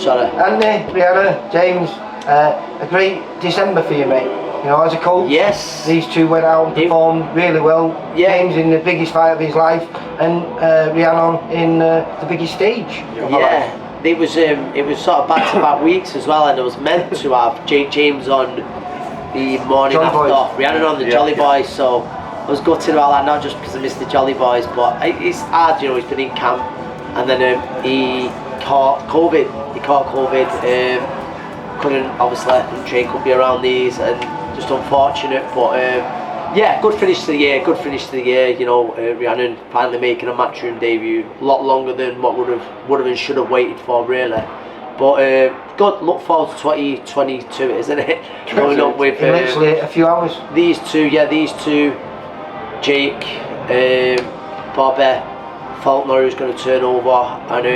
sorry. Anthony, Rihanna, James, a great December for you, mate. You know, as a coach, yes, these two went out and performed really well. Yeah. James in the biggest fight of his life, and Rhiannon in the biggest stage of her life. It was sort of back-to-back weeks as well, and I was meant to have James on the morning Jolly after, Boys. Rhiannon on the Jolly Boys, so I was gutted about that, not just because I missed the Jolly Boys, but it's hard, you know, he's been in camp, and then he caught COVID, couldn't, obviously, train couldn't be around these, and just unfortunate, but yeah, good finish to the year, you know, Rhiannon finally making a matchroom debut, a lot longer than what would have and should have waited for, really. But good, look forward to 2022, isn't it? Going up with literally a few hours. These two, Jake, Bobby, Faulkner, who's going to turn over, and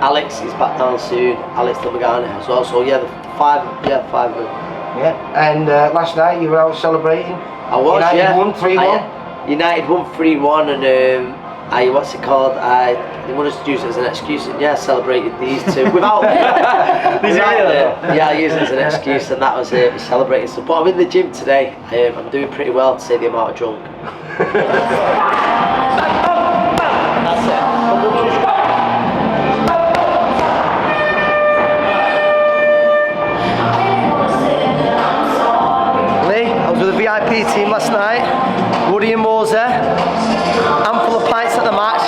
Alex is back down soon, Alex Lamagani as well. So yeah, five of them. Yeah, and last night you were out celebrating. I was, United won 3-1. United won 3-1, and what's it called? They want us to use it as an excuse, and yeah, I celebrated these two without. I used it as an excuse, and that was it. We celebrated some. But I'm in the gym today. I'm doing pretty well to say the amount of drunk. That's it. With the VIP team last night, Woody and Moser, handful of pints at the match,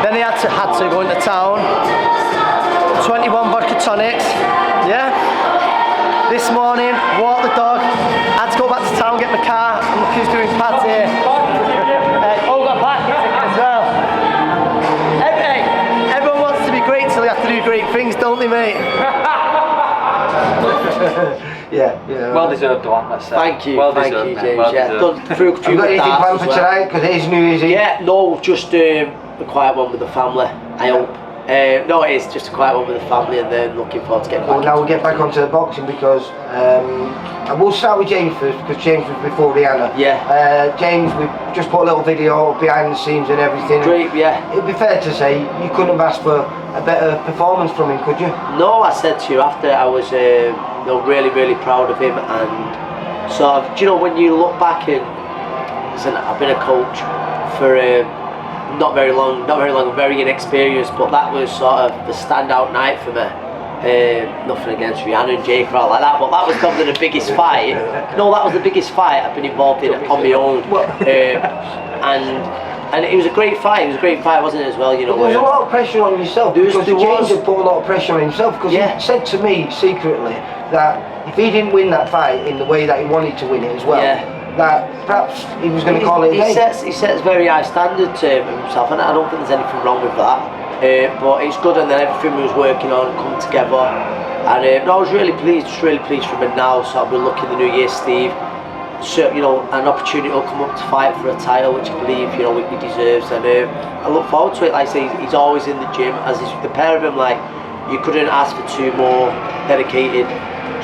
then they had to go into town, 21 vodka tonics, yeah? This morning, walked the dog, had to go back to town, get my car, and look who's doing pads here. Got a parking ticket as well. Everyone wants to be great till they have to do great things, don't they, mate? Yeah. Well deserved one, let's say. Thank you, James. Well done through Have you got anything planned for tonight? Because it is New Year's Eve. Yeah, no, just a quiet one with the family, I hope. No, it is just a quiet one with the family, and then looking forward to getting back. Well, now we'll get back onto the boxing, because I will start with James first, because James was before Rihanna. Yeah. James, we just put a little video behind the scenes and everything. Great, yeah. It'd be fair to say you couldn't have asked for a better performance from him, could you? No, I said to you after, I was really, really proud of him, and sort of, do you know, when you look back and listen, I've been a coach for not very long, very inexperienced, but that was sort of the standout night for me. Nothing against Rhiannon and Jake or all like that, but that was probably the biggest fight. No, that was the biggest fight I've been involved in on my own. And it was a great fight. Wasn't it, as well? You know, there was a lot of pressure on yourself, because James had put a lot of pressure on himself, because he said to me secretly that if he didn't win that fight in the way that he wanted to win it as well, that perhaps he was going to call it a day. He sets very high standard to himself, and I don't think there's anything wrong with that. But it's good, and then everything we was working on come together, and I was really pleased for him. And now, so we're looking the New Year, Steve. So, you know, an opportunity will come up to fight for a title, which I believe, you know, he deserves, and I look forward to it. Like I say, he's always in the gym, as is the pair of them. Like, you couldn't ask for two more dedicated,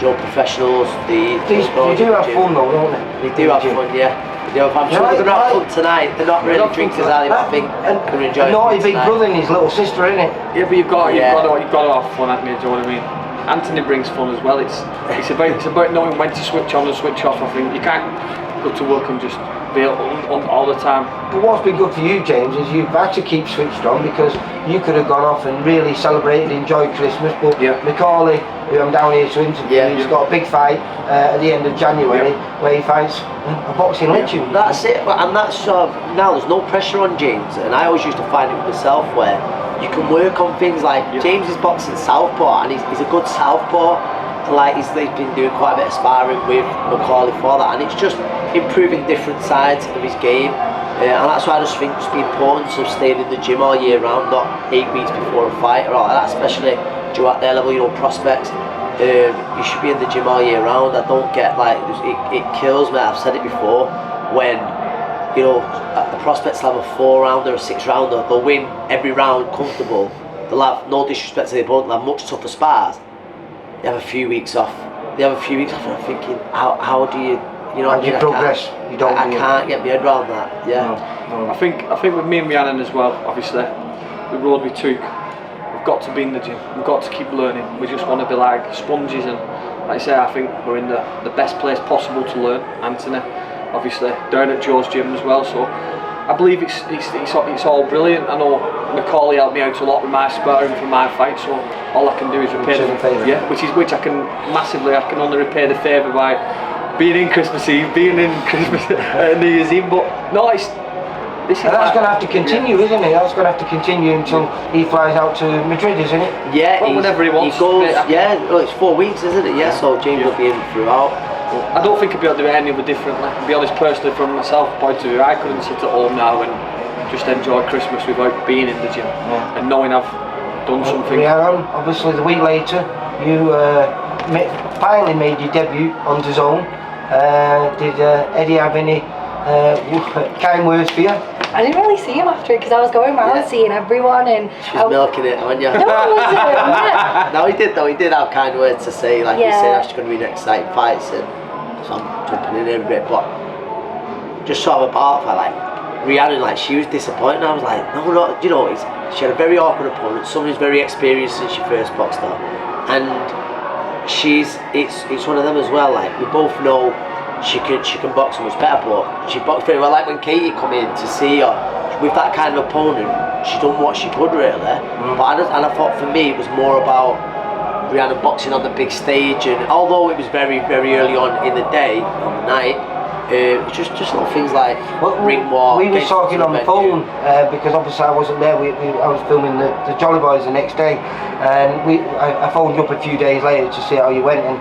you know, professionals. They do have fun though, don't they? They do have fun, yeah. I'm sure they're going to have fun tonight. They're not really drinkers, are they? But I think they're enjoying it. Naughty big brother and his little sister, isn't it? Yeah, but you've got to have fun, haven't you? Do you know what I mean? Anthony brings fun as well. It's about knowing when to switch on and switch off. I think you can't go to work and just be on all the time. But what's been good for you, James, is you've had to keep switched on, because you could have gone off and really celebrated, enjoyed Christmas. But Macaulay, who I'm down here to interview, he's got a big fight at the end of January where he fights a boxing legend. That's it, and that's sort of, now there's no pressure on James, and I always used to find it with myself where you can work on things like James is boxing southpaw, and he's a good southpaw. Like he's been doing quite a bit of sparring with Macaulay for that, and it's just improving different sides of his game, and that's why I just think it's the importance of staying in the gym all year round, not 8 weeks before a fight or all that, especially due at their level, you know, prospects. You should be in the gym all year round. I don't get, like, it kills me, I've said it before, when, you know, the prospects will have a 4-rounder or a 6-rounder, they'll win every round comfortable, they'll have, no disrespect to the opponent, they'll have much tougher spars. They have a few weeks off. And I'm thinking, how do you know? How do you progress? I can't get my head around that. Yeah. No. I think with me and Rhiannon as well. Obviously, the road we took we've got to be in the gym. We've got to keep learning. We just want to be like sponges, and like I say, I think we're in the best place possible to learn. Anthony, obviously, down at Joe's gym as well. So I believe it's all brilliant. I know Macaulay helped me out a lot with my sparring for my fight, so all I can do is repay the favour. Yeah, which I can massively. I can only repay the favour by being in Christmas Eve, being in Christmas New Year's Eve. But no, this is. And that's going to have to continue, isn't it? That's going to have to continue until he flies out to Madrid, isn't it? Yeah, well, whenever he wants. He goes. Yeah, well, it's 4 weeks, isn't it? Yeah, so James will be in throughout. I don't think I'd be able to do it any other differently. To be honest, personally, from myself point of view, I couldn't sit at home now and just enjoy Christmas without being in the gym and knowing I've done something. Rhiannon, obviously the week later, you finally made your debut on DAZN. Did Eddie have any kind words for you? I didn't really see him after it because I was going around seeing everyone and she was milking it, weren't you? No, I wasn't. Yeah. No, he did though. He did have kind words to say, like he said, that's going to be an exciting fight, and so I'm jumping in here a bit, but just sort of about that, like Rhiannon, like she was disappointed. I was like, no, not, you know, she had a very awkward opponent, someone who's very experienced since she first boxed her, and it's one of them as well. Like we both know. She can box much better, but she boxed very well. Like when Katie come in to see her with that kind of opponent, she done what she could really. But I thought for me it was more about Rihanna boxing on the big stage, and although it was very early on in the day, on the night, it's just little things like ring walk. We were talking on the phone because obviously I wasn't there. I was filming the Jolly Boys the next day, and I phoned you up a few days later to see how you went. And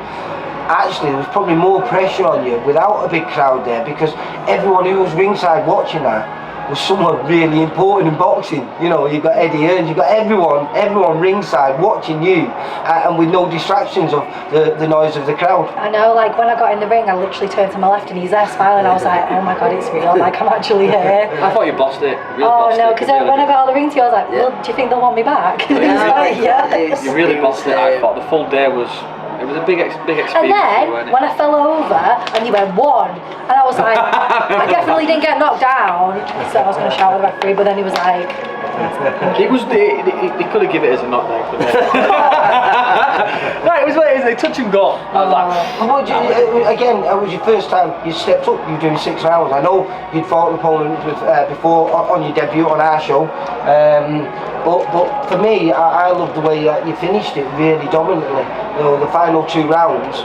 actually, there was probably more pressure on you without a big crowd there, because everyone who was ringside watching that was someone really important in boxing. You know, you've got Eddie Hearns, you've got everyone ringside watching you, and with no distractions of the noise of the crowd. I know, like when I got in the ring, I literally turned to my left and he's there smiling. I was like, oh my god, it's real, like I'm actually here. I thought you bossed it. Oh no, because when I got out of the ring to you, I was like, well, do you think they'll want me back? Yeah. You really bossed it. I thought the full day was. It was a big experience. And then, when I fell over, and you went 1, and I was like, I definitely didn't get knocked down, so I was going to shout at the referee, but then he was like... He could have given it as a knockdown, couldn't he? No, it was a touch and go. I was like... Again, it was your first time you stepped up, you were doing 6 rounds. I know you'd fought an opponent before on your debut on our show, but for me, I love the way you finished it really dominantly. You know, the final 2 rounds,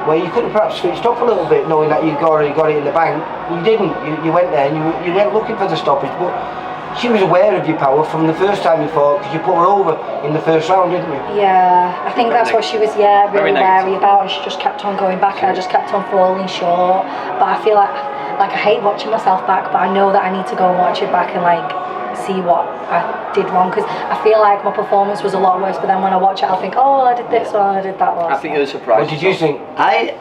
where you could have perhaps switched up a little bit, knowing that you already got it in the bank. You didn't. You went there and you went looking for the stoppage, but she was aware of your power from the first time you fought, because you put her over in the first round, didn't you? Yeah, I think that's what she was, really wary about, and she just kept on going back, and I just kept on falling short. But I feel like I hate watching myself back, but I know that I need to go and watch it back and see what I did wrong, because I feel like my performance was a lot worse, but then when I watch it I'll think, oh, I did this one, I did that one. I think it was surprising. What did you think? I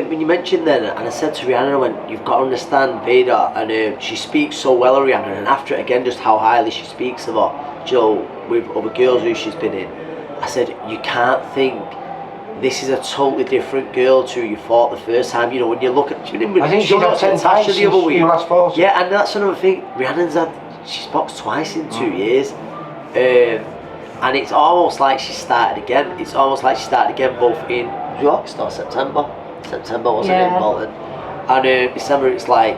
when you mentioned then, and I said to Rihanna, I went, you've got to understand Vader, and she speaks so well of Rihanna, and after it again, just how highly she speaks of her, Joe, with other girls who she's been in, I said, you can't think this is a totally different girl to who you fought the first time. You know, when you look at, I think she's had 10 fights since you last fought. Yeah, and that's another thing. She's boxed twice in 2 years, and it's almost like she started again. It's almost like she started again, both in August or September. September wasn't it, in Bolton, and December. It's like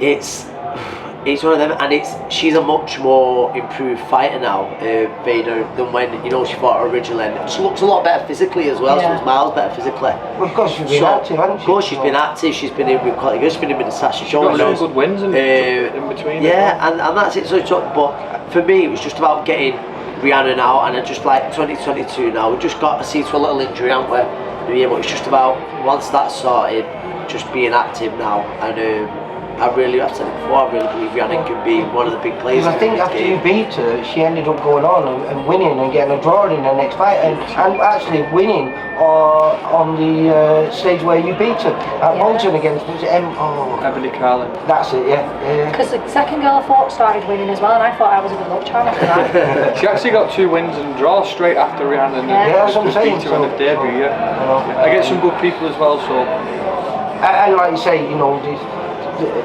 it's one of them, and she's a much more improved fighter now, Vader, than when she fought her originally. And she looks a lot better physically as well. She was miles better physically. Well, of course she's been active, hasn't she? Of course she's been active. She's been in with quite good. She's been in with the Sasha Shoulders. Got some good wins in between. Yeah, and that's it. But for me, it was just about getting Rihanna out, and just like 2022 now, we just got to see to a little injury, haven't we? Yeah, but it's just about once that's sorted, just being active now, and. I've said it before, I really believe Rhiannon can be one of the big players. I think after you beat her, she ended up going on and winning and getting a draw in her next fight, and actually winning on the stage where you beat her at Bolton against Ebony Carlin. That's it, yeah. Because the second girl I fought started winning as well, and I thought I was a good luck charm after that. She actually got 2 wins and draws straight after Rhiannon. Yeah, that's what I'm saying. Beat her on the debut, I get some good people as well, so. And like you say,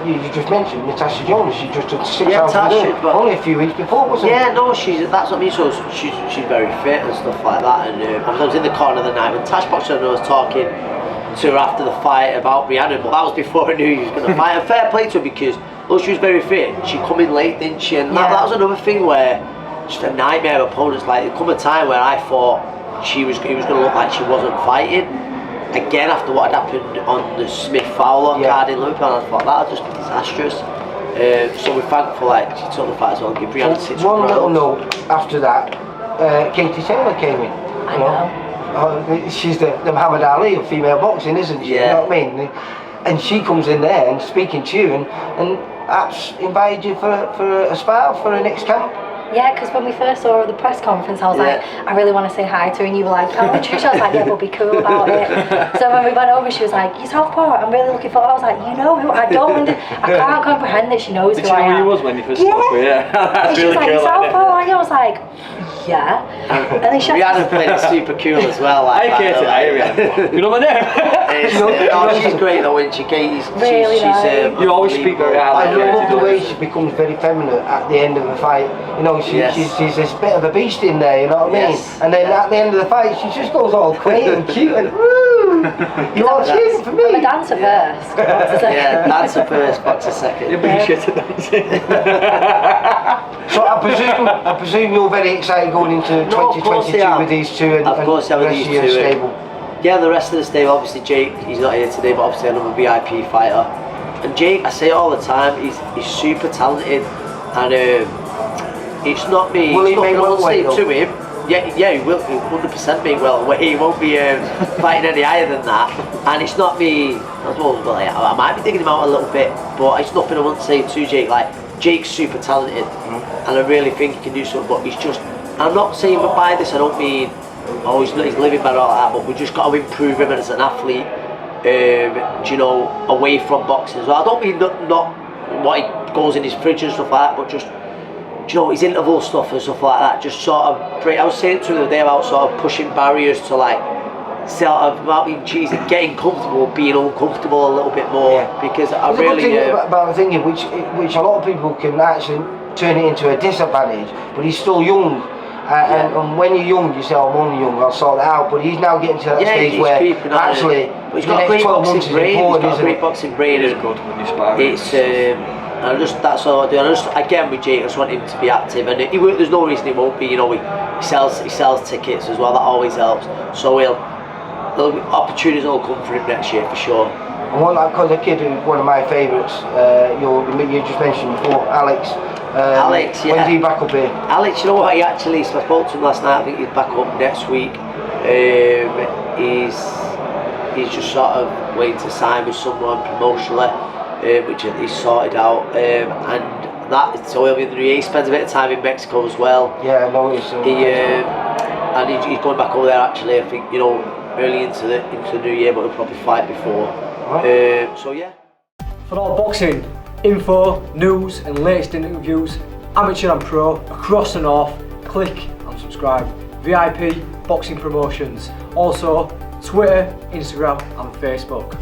you just mentioned Natasha Jonas. She just took 6 Yeah, rounds Tasha, but- only a few weeks before, wasn't it? Yeah, no, that's what I mean. So she's very fit and stuff like that. And I was in the corner the night when Tash Boxer was talking to her after the fight about Rhiannon, but that was before I knew he was going to fight. And fair play to her because although she was very fit, she come in late, didn't she? And that was another thing where just a nightmare of opponents. Like there come a time where I thought it was going to look like she wasn't fighting. Again, after what had happened on the Smith Fowler card in Liverpool, I thought that would just be disastrous. So we're thankful like she took the fight as well and give Rihanna 6 One rounds. little note after that, Katie Taylor came in. I know. She's the Muhammad Ali of female boxing, isn't she? Yeah. You know what I mean? And she comes in there and speaking to you and Apps invited you for a spar for a next camp. Yeah, because when we first saw her at the press conference, I was like, I really want to say hi to her, and you were like, oh, introduce her. I was like, yeah, we'll be cool about it. So when we went over, she was like, you Southpaw, I'm really looking forward. I was like, you know who? I can't comprehend that she knows Did who you I know am. who you was when you first spoke with her? Yeah, that's And she really was like, cool. you Southpaw, and I was like, yeah. And then she Rihanna played it super cool as well. Like Hey Katie, hey Rihanna. You know my name? She's great though when Katie's Really nice. You always speak very I highly. love the way she becomes very feminine at the end of the fight. You know, she's this bit of a beast in there, you know what I mean? Yes. And then at the end of the fight, she just goes all quaint and cute and woo! You're all cheering for I'm me. a dancer first. Yeah, that's the first, boxer second. You're pretty shit at dancing. So I presume you're very excited going into No, of course 2022 they are. with these two and Of course, the with rest these of your two. stable. Yeah, the rest of the stable, obviously Jake, he's not here today, but obviously another VIP fighter. And Jake, I say it all the time, he's super talented, and it's not me. Will he it's make nothing I won't say welterweight, to him. Yeah, he will 100% make welterweight. He won't be fighting any higher than that. And it's not me. I suppose, well, I might be digging him out a little bit, but it's nothing I won't say to Jake. Like Jake's super talented, and I really think he can do something. But he's just. I'm not saying by this. I don't mean. Oh, he's living better all that. But we just got to improve him as an athlete. You know, away from boxing as well. I don't mean not what he goes in his fridge and stuff like that, but just. You know, his interval stuff and stuff like that, just sort of I was saying to him the other day about sort of pushing barriers to like sort of about being cheesy, getting comfortable, being uncomfortable a little bit more because I There's really a good thing about the thing which a lot of people can actually turn it into a disadvantage, but he's still young. And when you're young, you say, oh, I'm only young, I'll sort that out. But he's now getting to that stage he's where creeping actually but he's the got a next great 12 months boxing is brain. He's important, got a isn't great it? boxing brain. It's good when you spar. It's and that's all I do. And again with Jake, I just want him to be active, and there's no reason he won't be. You know, he sells tickets as well. That always helps. So there'll be opportunities will come for him next year for sure. And one like because a kid who's one of my favourites, you just mentioned before, Alex. Alex, yeah. When's he back up here? Alex, you know what? I spoke to him last night. I think he's back up next week. He's just sort of waiting to sign with someone promotionally, which he's sorted out. And that, so he'll be in the new year. He spends a bit of time in Mexico as well. Yeah, I know he's. And he's going back over there actually. I think early into the new year, but he'll probably fight before. Right. So yeah. For all boxing info, news and latest interviews, amateur and pro, across the north, click and subscribe. VIP Boxing Promotions. Also Twitter, Instagram and Facebook.